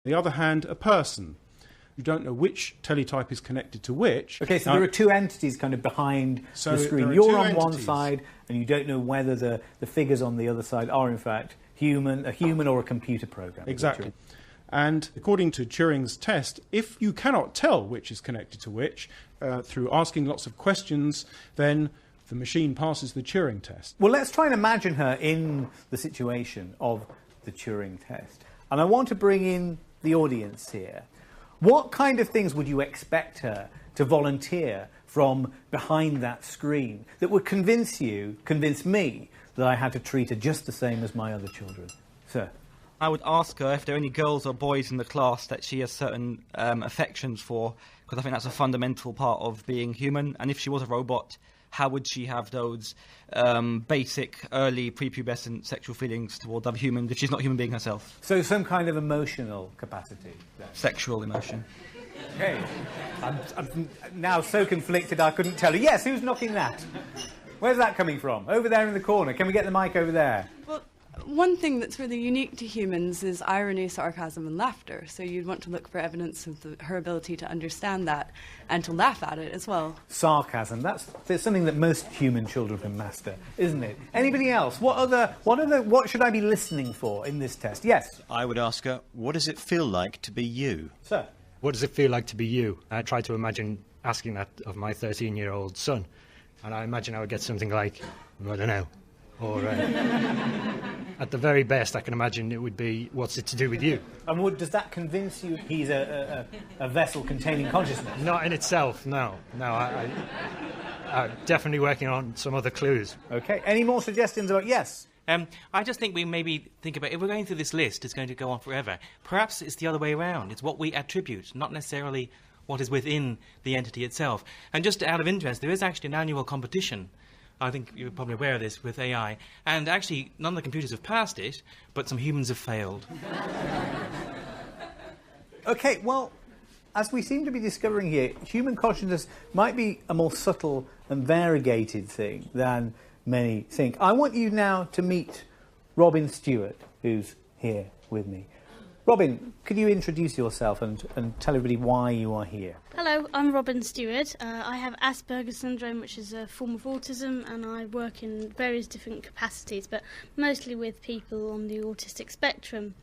the other hand, a person. You don't know which teletype is connected to which. Okay, so there are two entities kind of behind the screen. You're on one side, and you don't know whether the figures on the other side are, in fact, a human or a computer program. Exactly. And according to Turing's test, if you cannot tell which is connected to which, through asking lots of questions, then the machine passes the Turing test. Well, let's try and imagine her in the situation of the Turing test. And I want to bring in the audience here. What kind of things would you expect her to volunteer from behind that screen that would convince me, that I had to treat her just the same as my other children? Sir? I would ask her if there are any girls or boys in the class that she has certain affections for, because I think that's a fundamental part of being human. And if she was a robot, how would she have those basic, early, prepubescent sexual feelings towards other humans if she's not a human being herself? So some kind of emotional capacity, then. Sexual emotion. Okay. I'm now so conflicted I couldn't tell you. Yes, who's knocking that? Where's that coming from? Over there in the corner. Can we get the mic over there? Well, one thing that's really unique to humans is irony, sarcasm and laughter. So you'd want to look for evidence of her ability to understand that and to laugh at it as well. Sarcasm, that's something that most human children can master, isn't it? Anybody else? What should I be listening for in this test? Yes? I would ask her, what does it feel like to be you? Sir? What does it feel like to be you? I try to imagine asking that of my 13-year-old son. And I imagine I would get something like, I don't know. Or, at the very best, I can imagine it would be, what's it to do with you? And does that convince you he's a vessel containing consciousness? Not in itself, no. No, I'm definitely working on some other clues. OK. Any more suggestions about... Yes? I just think we maybe think about, if we're going through this list, it's going to go on forever. Perhaps it's the other way around. It's what we attribute, not necessarily what is within the entity itself. And just out of interest, there is actually an annual competition, I think you're probably aware of this, with AI. And actually, none of the computers have passed it, but some humans have failed. OK, well, as we seem to be discovering here, human consciousness might be a more subtle and variegated thing than many think. I want you now to meet Robin Stewart, who's here with me. Robin, could you introduce yourself and tell everybody why you are here? Hello, I'm Robin Stewart. I have Asperger's syndrome, which is a form of autism, and I work in various different capacities, but mostly with people on the autistic spectrum.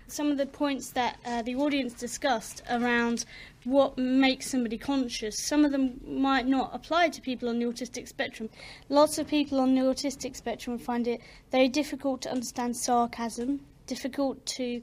Some of the points that the audience discussed around what makes somebody conscious, some of them might not apply to people on the autistic spectrum. Lots of people on the autistic spectrum find it very difficult to understand sarcasm, difficult to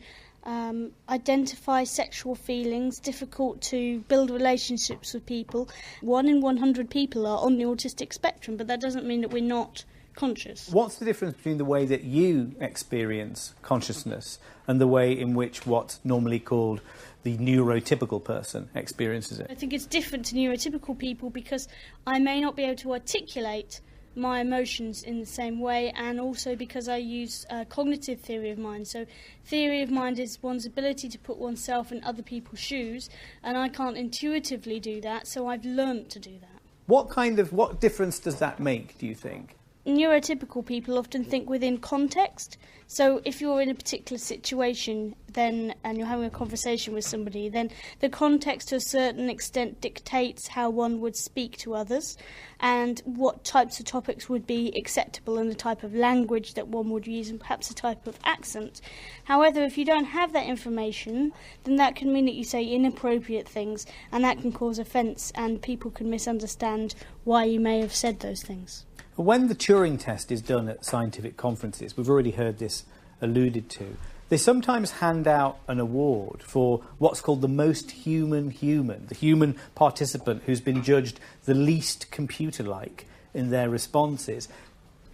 identify sexual feelings, difficult to build relationships with people. 1 in 100 people are on the autistic spectrum, but that doesn't mean that we're not conscious. What's the difference between the way that you experience consciousness and the way in which what's normally called the neurotypical person experiences it? I think it's different to neurotypical people because I may not be able to articulate my emotions in the same way, and also because I use cognitive theory of mind. So theory of mind is one's ability to put oneself in other people's shoes, and I can't intuitively do that, so I've learnt to do that. What difference does that make, do you think? Neurotypical people often think within context. So if you're in a particular situation and you're having a conversation with somebody, then the context to a certain extent dictates how one would speak to others and what types of topics would be acceptable and the type of language that one would use and perhaps a type of accent. However, if you don't have that information, then that can mean that you say inappropriate things, and that can cause offence and people can misunderstand why you may have said those things. When the Turing test is done at scientific conferences, we've already heard this alluded to, they sometimes hand out an award for what's called the most human, the human participant who's been judged the least computer-like in their responses.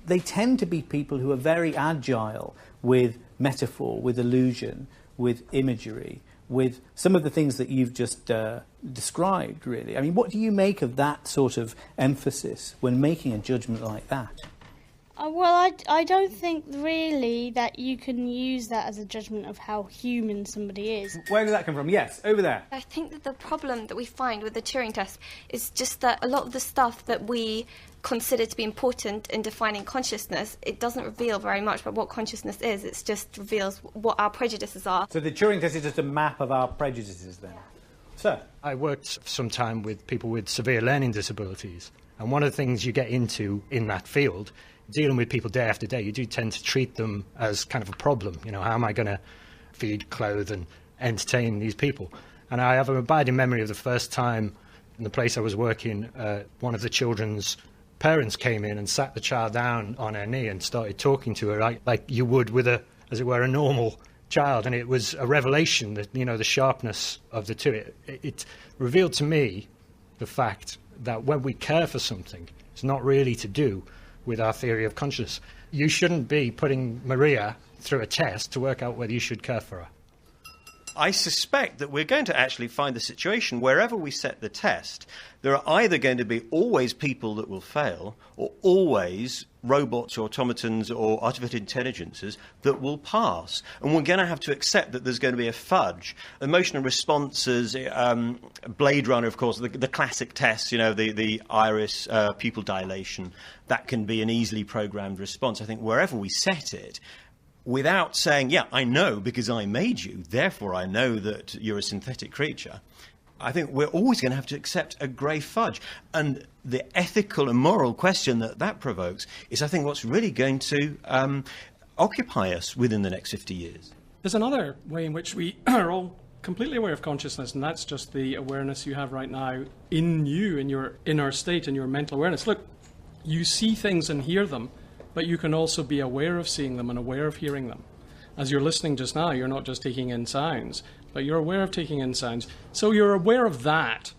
They tend to be people who are very agile with metaphor, with illusion, with imagery, with some of the things that you've just described, really. I mean, what do you make of that sort of emphasis when making a judgment like that? I don't think really that you can use that as a judgment of how human somebody is. Where did that come from? Yes, over there. I think that the problem that we find with the Turing test is just that a lot of the stuff that we consider to be important in defining consciousness, it doesn't reveal very much about what consciousness is. It just reveals what our prejudices are. So the Turing test is just a map of our prejudices then? Sir? I worked some time with people with severe learning disabilities, and one of the things you get into in that field, dealing with people day after day, you do tend to treat them as kind of a problem. You know, how am I going to feed, clothe and entertain these people? And I have an abiding memory of the first time in the place I was working, one of the children's parents came in and sat the child down on her knee and started talking to her like you would with as it were, a normal child. And it was a revelation that, you know, the sharpness of the two. It revealed to me the fact that when we care for something, it's not really to do with our theory of consciousness. You shouldn't be putting Maria through a test to work out whether you should care for her. I suspect that we're going to actually find the situation wherever we set the test, there are either going to be always people that will fail or always robots or automatons or artificial intelligences that will pass. And we're going to have to accept that there's going to be a fudge. Emotional responses, Blade Runner, of course, the classic tests, you know, the iris, pupil dilation, that can be an easily programmed response. I think wherever we set it, without saying, yeah, I know because I made you, therefore I know that you're a synthetic creature, I think we're always going to have to accept a grey fudge. And the ethical and moral question that provokes is, I think, what's really going to occupy us within the next 50 years. There's another way in which we are all completely aware of consciousness, and that's just the awareness you have right now in you, in your inner state, in your mental awareness. Look, you see things and hear them, but you can also be aware of seeing them and aware of hearing them. As you're listening just now, you're not just taking in sounds, but you're aware of taking in sounds. So you're aware of that.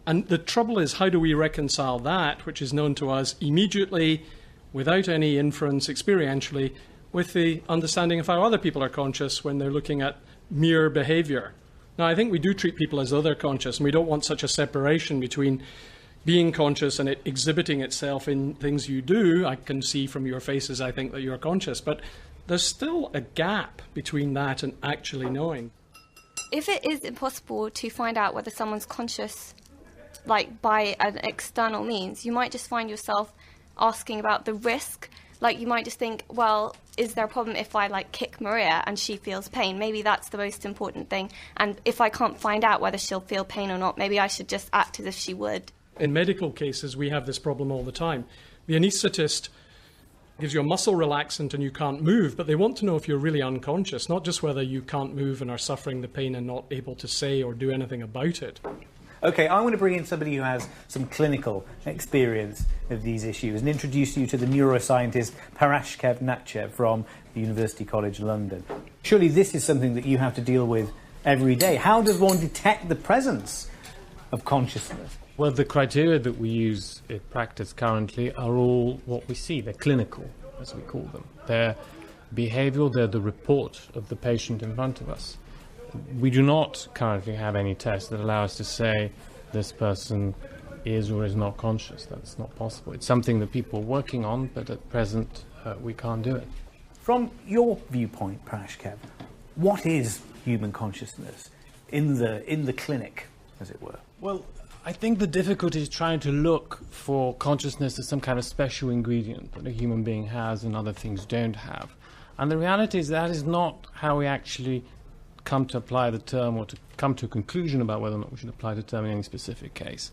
And the trouble is, how do we reconcile that, which is known to us immediately, without any inference, experientially, with the understanding of how other people are conscious when they're looking at mere behavior? Now, I think we do treat people as though they're conscious, and we don't want such a separation between being conscious and it exhibiting itself in things you do. I can see from your faces, I think, that you're conscious. But there's still a gap between that and actually knowing. If it is impossible to find out whether someone's conscious, like by an external means, you might just find yourself asking about the risk. Like, you might just think, well, is there a problem if I, like, kick Maria and she feels pain? Maybe that's the most important thing. And if I can't find out whether she'll feel pain or not, maybe I should just act as if she would. In medical cases, we have this problem all the time. The anaesthetist gives you a muscle relaxant and you can't move, but they want to know if you're really unconscious, not just whether you can't move and are suffering the pain and not able to say or do anything about it. OK, I want to bring in somebody who has some clinical experience of these issues and introduce you to the neuroscientist Parashkev Natchev from the University College London. Surely this is something that you have to deal with every day. How does one detect the presence of consciousness? Well, the criteria that we use in practice currently are all what we see. They're clinical, as we call them. They're behavioural, they're the report of the patient in front of us. We do not currently have any tests that allow us to say this person is or is not conscious. That's not possible. It's something that people are working on, but at present we can't do it. From your viewpoint, Parashkev, what is human consciousness in the clinic, as it were? Well, I think the difficulty is trying to look for consciousness as some kind of special ingredient that a human being has and other things don't have. And the reality is that is not how we actually come to apply the term or to come to a conclusion about whether or not we should apply the term in any specific case.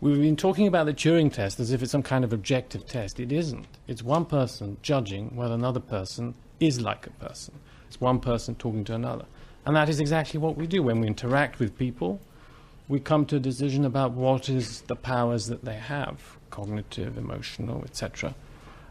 We've been talking about the Turing test as if it's some kind of objective test. It isn't. It's one person judging whether another person is like a person. It's one person talking to another. And that is exactly what we do when we interact with people. We come to a decision about what is the powers that they have, cognitive, emotional, etc.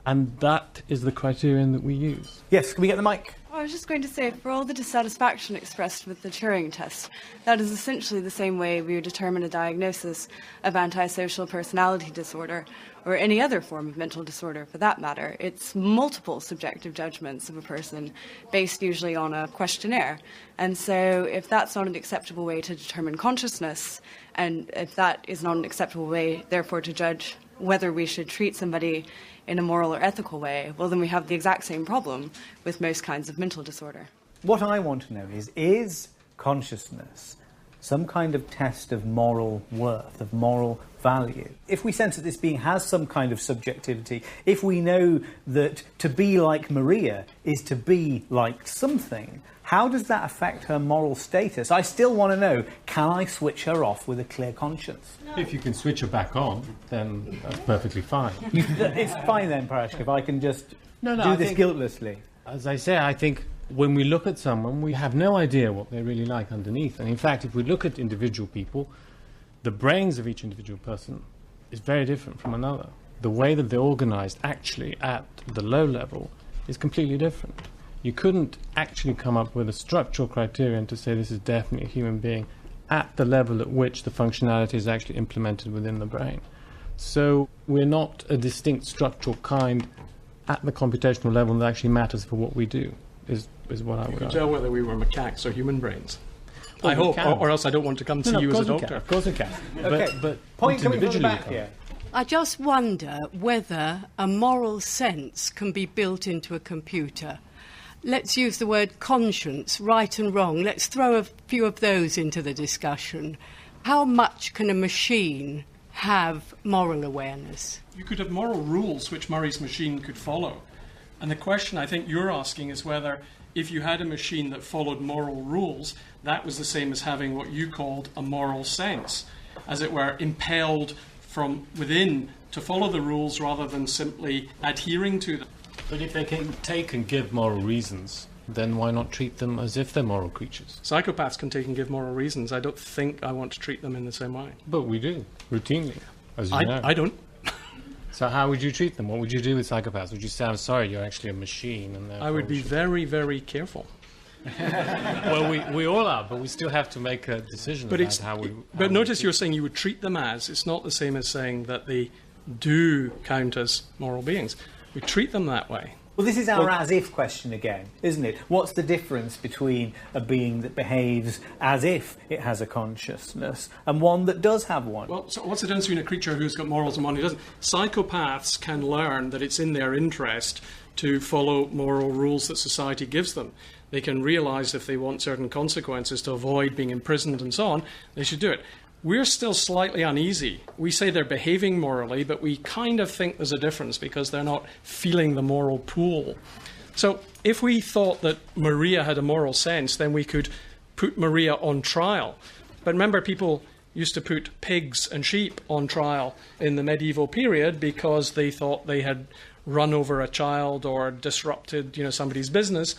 And that is the criterion that we use. Yes, can we get the mic? I was just going to say, for all the dissatisfaction expressed with the Turing test, that is essentially the same way we would determine a diagnosis of antisocial personality disorder or any other form of mental disorder for that matter. It's multiple subjective judgments of a person based usually on a questionnaire. And so if that's not an acceptable way to determine consciousness, and if that is not an acceptable way, therefore, to judge whether we should treat somebody in a moral or ethical way, well, then we have the exact same problem with most kinds of mental disorder. What I want to know is consciousness some kind of test of moral worth, of moral value? If we sense that this being has some kind of subjectivity, if we know that to be like Maria is to be like something, how does that affect her moral status? I still want to know, can I switch her off with a clear conscience? If you can switch her back on, then that's perfectly fine. It's fine then, Parashka, if I can just do this guiltlessly. As I say, I think when we look at someone, we have no idea what they're really like underneath. And in fact, if we look at individual people, the brains of each individual person is very different from another. The way that they're organized actually at the low level is completely different. You couldn't actually come up with a structural criterion to say this is definitely a human being at the level at which the functionality is actually implemented within the brain. So we're not a distinct structural kind at the computational level that actually matters for what we do, is what I would argue. You could tell whether we were macaques or human brains. Well, I hope, or else I don't want to come to you as a doctor. Of course we can. Okay, but point coming from the back here. I just wonder whether a moral sense can be built into a computer. Let's use the word conscience, right and wrong. Let's throw a few of those into the discussion. How much can a machine have moral awareness? You could have moral rules which Murray's machine could follow. And the question I think you're asking is whether if you had a machine that followed moral rules, that was the same as having what you called a moral sense, as it were, impelled from within to follow the rules rather than simply adhering to them. But if they can take and give moral reasons, then why not treat them as if they're moral creatures? Psychopaths can take and give moral reasons. I don't think I want to treat them in the same way. But we do, routinely, as you know. I don't. So how would you treat them? What would you do with psychopaths? Would you say, I'm sorry, you're actually a machine? And I would be very, very careful. Well, we all are, but we still have to make a decision about how we... But notice you're saying you would treat them as. It's not the same as saying that they do count as moral beings. We treat them that way. Well, this is our as-if question again, isn't it? What's the difference between a being that behaves as if it has a consciousness and one that does have one? Well, so what's the difference between a creature who's got morals and one who doesn't? Psychopaths can learn that it's in their interest to follow moral rules that society gives them. They can realise if they want certain consequences to avoid being imprisoned and so on, they should do it. We're still slightly uneasy. We say they're behaving morally, but we kind of think there's a difference because they're not feeling the moral pull. So if we thought that Maria had a moral sense, then we could put Maria on trial. But remember, people used to put pigs and sheep on trial in the medieval period because they thought they had run over a child or disrupted, somebody's business.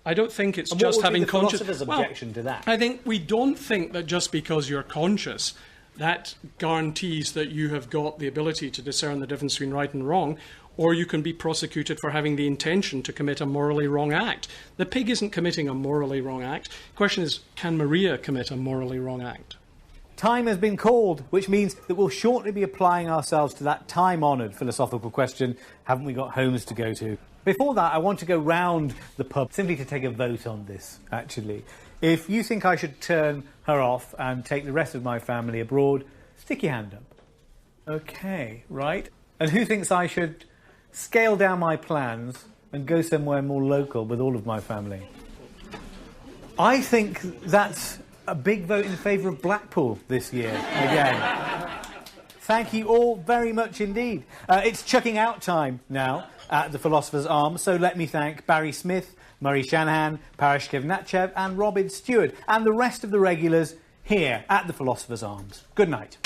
I don't think it's just having conscious. What would be the philosopher's objection to that? I think we don't think that just because you're conscious, that guarantees that you have got the ability to discern the difference between right and wrong, or you can be prosecuted for having the intention to commit a morally wrong act. The pig isn't committing a morally wrong act. The question is, can Maria commit a morally wrong act? Time has been called, which means that we'll shortly be applying ourselves to that time-honoured philosophical question, haven't we got homes to go to? Before that, I want to go round the pub simply to take a vote on this, actually. If you think I should turn her off and take the rest of my family abroad, stick your hand up. OK, right. And who thinks I should scale down my plans and go somewhere more local with all of my family? I think that's a big vote in favour of Blackpool this year, again. Thank you all very much indeed. It's chucking out time now at the Philosopher's Arms, so let me thank Barry Smith, Murray Shanahan, Parashkev Natchev and Robin Stewart and the rest of the regulars here at the Philosopher's Arms. Good night.